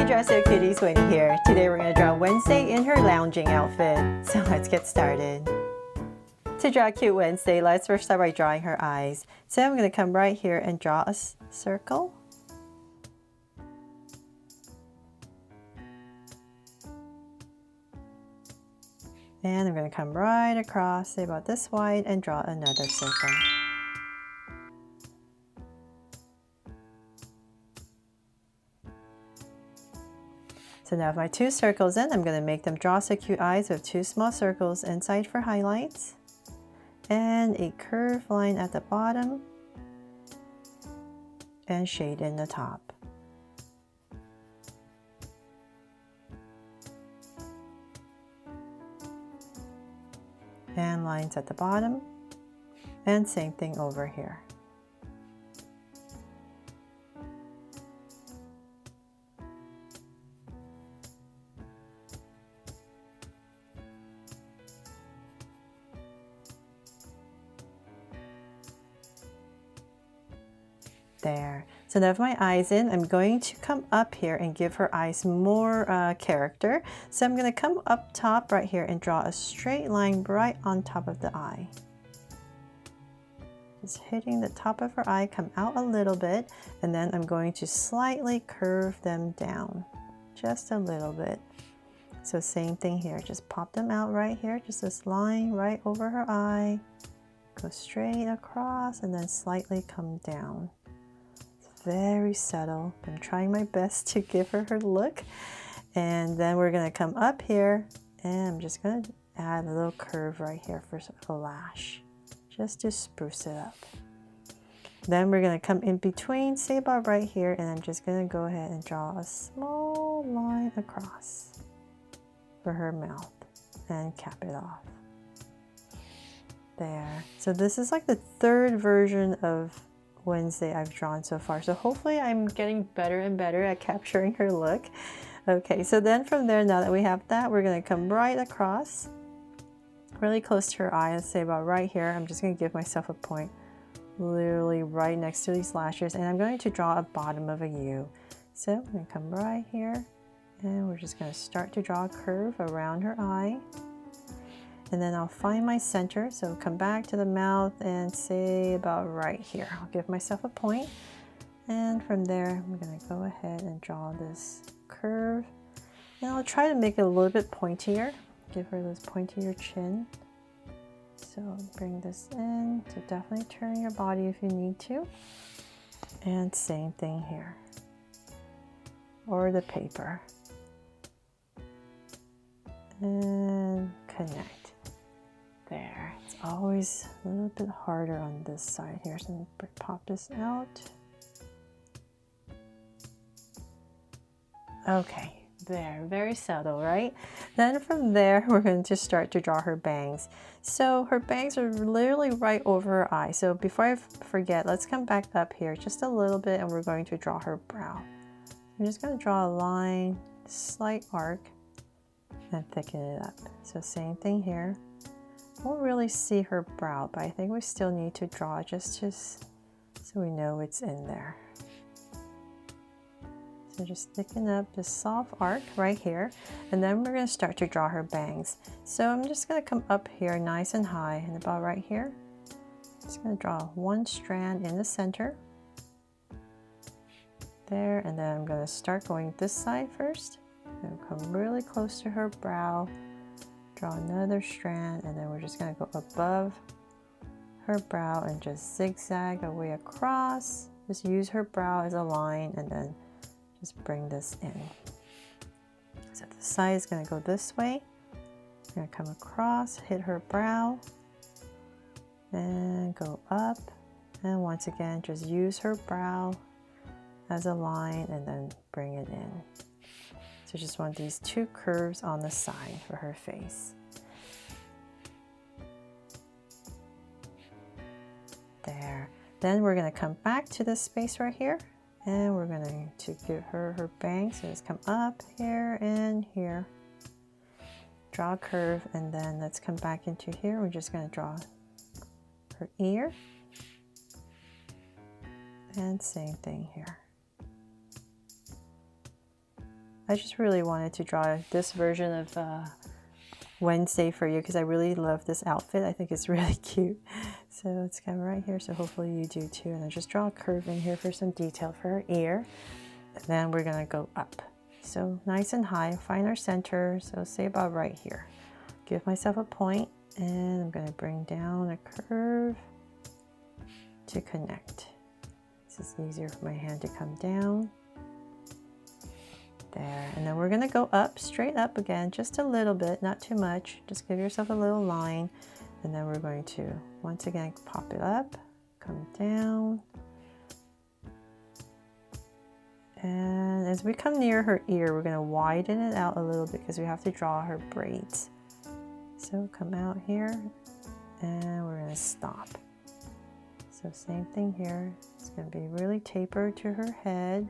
Hi Dress It Cuties, Winnie here. Today we're going to draw Wednesday in her lounging outfit. So let's get started. To draw cute Wednesday, let's first start by drawing her eyes. So I'm going to come right here and draw a circle. And I'm going to come right across, say about this wide, and draw another circle. So now with my two circles in, I'm going to make them draw so cute eyes with two small circles inside for highlights and a curved line at the bottom and shade in the top. And lines at the bottom, and same thing over here. There. So now with my eyes in, I'm going to come up here and give her eyes more character. So I'm going to come up top right here and draw a straight line right on top of the eye. Just hitting the top of her eye, come out a little bit, and then I'm going to slightly curve them down, just a little bit. So same thing here, just pop them out right here, just this line right over her eye, go straight across, and then slightly come down. Very subtle. I'm trying my best to give her her look. And then we're going to come up here and I'm just going to add a little curve right here for a lash, just to spruce it up. Then we're going to come in between, say about right here, and I'm just going to go ahead and draw a small line across for her mouth and cap it off. There. So this is like the third version of Wednesday I've drawn so far, so hopefully I'm getting better and better at capturing her look. Okay, so then from there, now that we have that, we're going to come right across really close to her eye. Let's say about right here. I'm just going to give myself a point literally right next to these lashes, and I'm going to draw a bottom of a U. So I'm going to come right here and we're just going to start to draw a curve around her eye. And then I'll find my center, so come back to the mouth and say about right here. I'll give myself a point, and from there I'm going to go ahead and draw this curve. And I'll try to make it a little bit pointier, give her this pointier chin. So bring this in, so definitely turn your body if you need to. And same thing here, or the paper. And connect. There. It's always a little bit harder on this side here, so pop this out. Okay, there, very subtle, right? Then from there, we're going to start to draw her bangs. So her bangs are literally right over her eye. So before I forget, let's come back up here just a little bit and we're going to draw her brow. I'm just going to draw a line, slight arc, and thicken it up. So same thing here. Won't really see her brow, but I think we still need to draw just so we know it's in there. So just thicken up this soft arc right here, and then we're going to start to draw her bangs. So I'm just going to come up here nice and high, and about right here, just going to draw one strand in the center. There, and then I'm going to start going this side first. I'm going to come really close to her brow. Draw another strand, and then we're just going to go above her brow and just zigzag our way across. Just use her brow as a line and then just bring this in. So the side is going to go this way. I'm going to come across, hit her brow, and go up. And once again, just use her brow as a line and then bring it in. So just want these two curves on the side for her face. There. Then we're going to come back to this space right here, and we're going to give her her bangs. So just come up here and here. Draw a curve, and then let's come back into here. We're just going to draw her ear. And same thing here. I just really wanted to draw this version of Wednesday for you because I really love this outfit. I think it's really cute. So it's kind of right here, so hopefully you do too. And I just draw a curve in here for some detail for her ear. And then we're gonna go up. So nice and high, find our center. So say about right here. Give myself a point, and I'm gonna bring down a curve to connect. This is easier for my hand to come down. There, and then we're gonna go up, straight up again, just a little bit, not too much. Just give yourself a little line. And then we're going to, once again, pop it up, come down. And as we come near her ear, we're gonna widen it out a little bit because we have to draw her braids. So come out here, and we're gonna stop. So same thing here. It's gonna be really tapered to her head.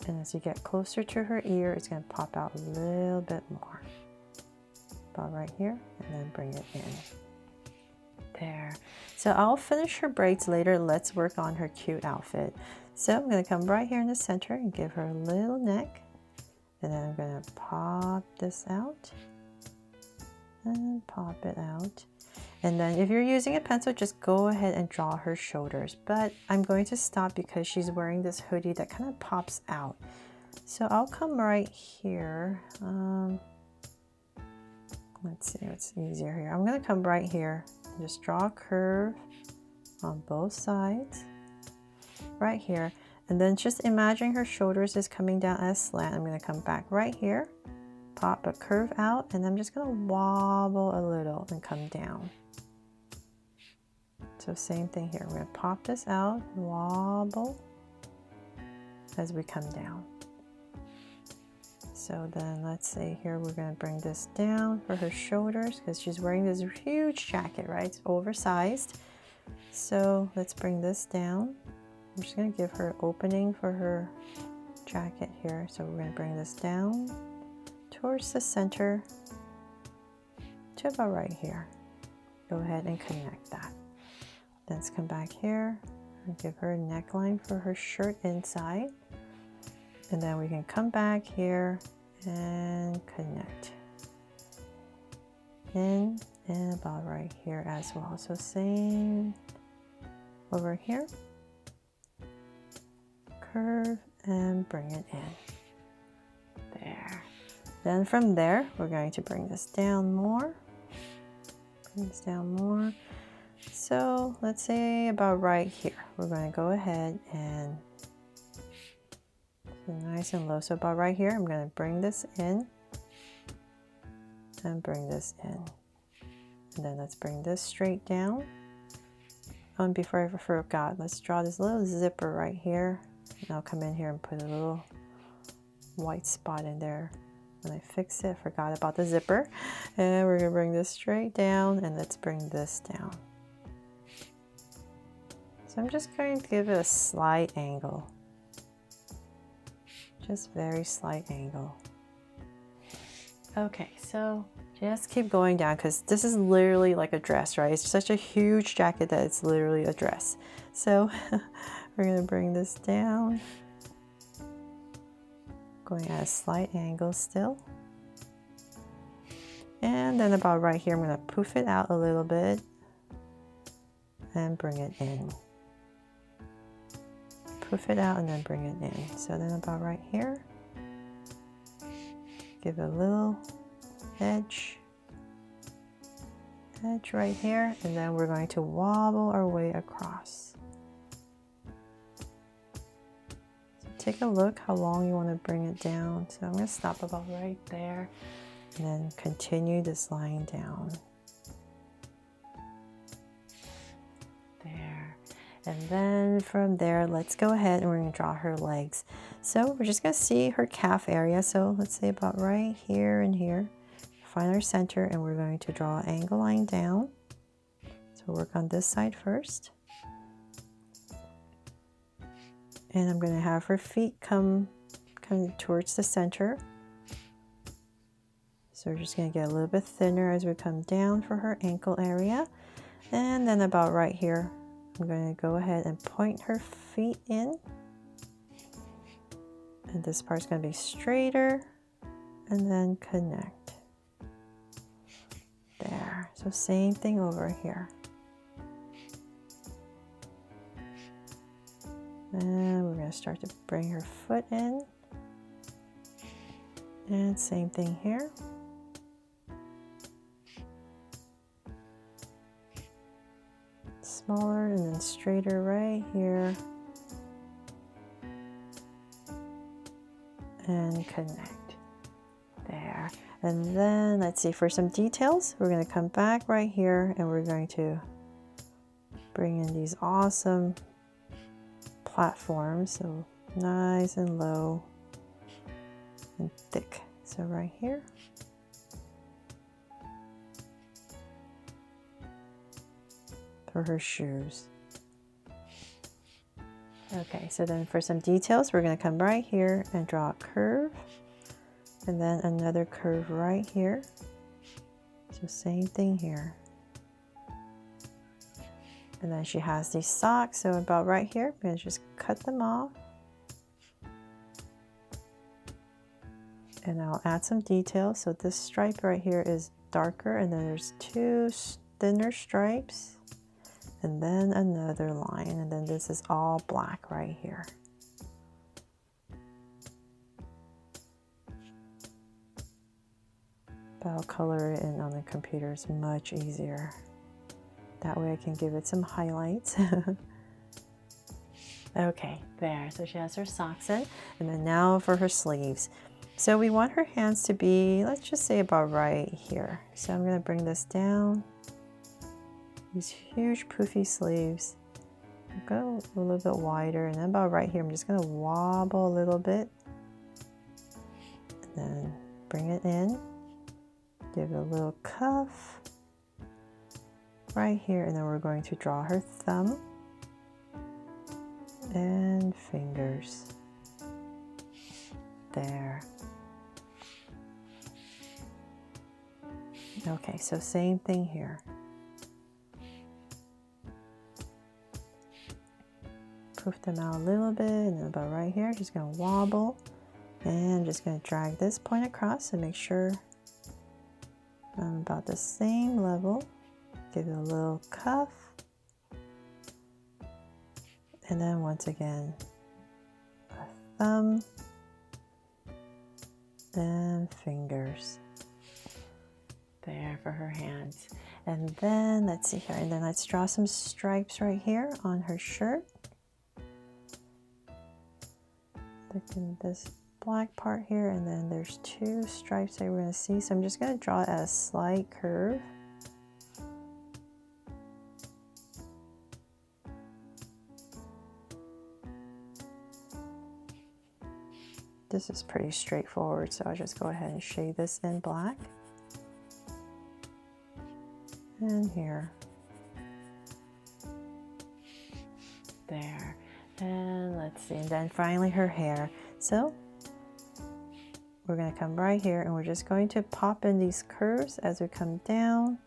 And as you get closer to her ear, it's gonna pop out a little bit more. About right here, and then bring it in. There. So I'll finish her braids later. Let's work on her cute outfit. So I'm going to come right here in the center and give her a little neck. And then I'm going to pop this out. And pop it out. And then if you're using a pencil, just go ahead and draw her shoulders. But I'm going to stop because she's wearing this hoodie that kind of pops out. So I'll come right here. Let's see what's easier here. I'm going to come right here and just draw a curve on both sides. Right here. And then just imagine her shoulders is coming down as slant. I'm going to come back right here, pop a curve out, and I'm just going to wobble a little and come down. So same thing here. We're going to pop this out, wobble as we come down. So then let's say here we're going to bring this down for her shoulders because she's wearing this huge jacket, right? It's oversized. So let's bring this down. I'm just going to give her an opening for her jacket here. So we're going to bring this down towards the center to about right here. Go ahead and connect that. Let's come back here and give her a neckline for her shirt inside. And then we can come back here and connect in and about right here as well. So same over here, curve and bring it in. There. Then from there, we're going to bring this down more. Bring this down more. So let's say about right here, we're going to go ahead and nice and low. So about right here, I'm going to bring this in and bring this in. And then let's bring this straight down. And before I forgot, let's draw this little zipper right here. And I'll come in here and put a little white spot in there. When I fix it, I forgot about the zipper. And we're going to bring this straight down, and let's bring this down. So I'm just going to give it a slight angle. Just very slight angle. Okay, so just keep going down because this is literally like a dress, right? It's such a huge jacket that it's literally a dress. So we're going to bring this down. Going at a slight angle still. And then about right here, I'm going to poof it out a little bit and bring it in. Poof it out and then bring it in. So then about right here, give it a little edge right here, and then we're going to wobble our way across. So take a look how long you want to bring it down. So I'm going to stop about right there and then continue this line down. And then from there, let's go ahead and we're going to draw her legs. So we're just going to see her calf area. So let's say about right here and here. Find our center, and we're going to draw an angle line down. So work on this side first. And I'm going to have her feet come towards the center. So we're just going to get a little bit thinner as we come down for her ankle area. And then about right here, I'm going to go ahead and point her feet in. And this part's going to be straighter, and then connect. There. So same thing over here. And we're going to start to bring her foot in. And same thing here. Smaller and then straighter right here. And connect. There. And then let's see, for some details, we're going to come back right here and we're going to bring in these awesome platforms. So nice and low and thick. So right here. For her shoes. Okay, so then for some details, we're going to come right here and draw a curve. And then another curve right here. So same thing here. And then she has these socks, so about right here, I'm going to just cut them off. And I'll add some details. So this stripe right here is darker, and then there's two thinner stripes. And then another line, and then this is all black right here. But I'll color it in on the computer, it's much easier. That way I can give it some highlights. Okay, there, so she has her socks in, and then now for her sleeves. So we want her hands to be, let's just say about right here. So I'm gonna bring this down. These huge poofy sleeves. Go a little bit wider, and then about right here, I'm just gonna wobble a little bit. And then bring it in. Give it a little cuff right here, and then we're going to draw her thumb and fingers. There. Okay, so same thing here. Poof them out a little bit, and then about right here, just gonna wobble, and just gonna drag this point across and make sure I'm about the same level. Give it a little cuff, and then once again, a thumb and fingers. There for her hands. And then let's see here, and then let's draw some stripes right here on her shirt. Look at this black part here, and then there's two stripes that we're going to see. So I'm just going to draw a slight curve. This is pretty straightforward, so I'll just go ahead and shade this in black. And here. There. And let's see, and then finally her hair. So we're going to come right here, and we're just going to pop in these curves as we come down.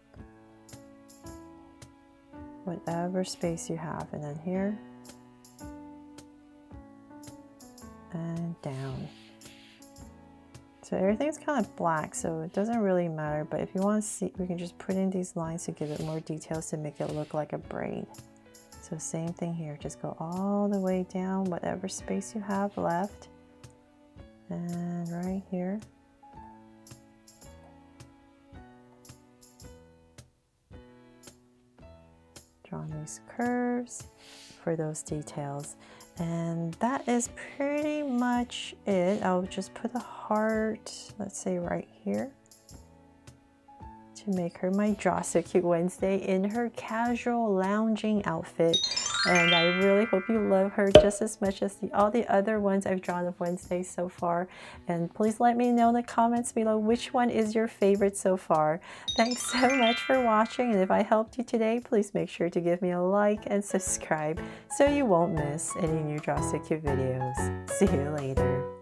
Whatever space you have, and then here. And down. So everything's kind of black, so it doesn't really matter, but if you want to see, we can just put in these lines to give it more details to make it look like a braid. So same thing here, just go all the way down, whatever space you have left. And right here. Drawing these curves for those details. And that is pretty much it. I'll just put a heart, let's say right here, to make her my Draw So Cute Wednesday in her casual lounging outfit. And I really hope you love her just as much as all the other ones I've drawn of Wednesday so far. And please let me know in the comments below which one is your favorite so far. Thanks so much for watching, and if I helped you today, please make sure to give me a like and subscribe so you won't miss any new Draw So Cute videos. See you later.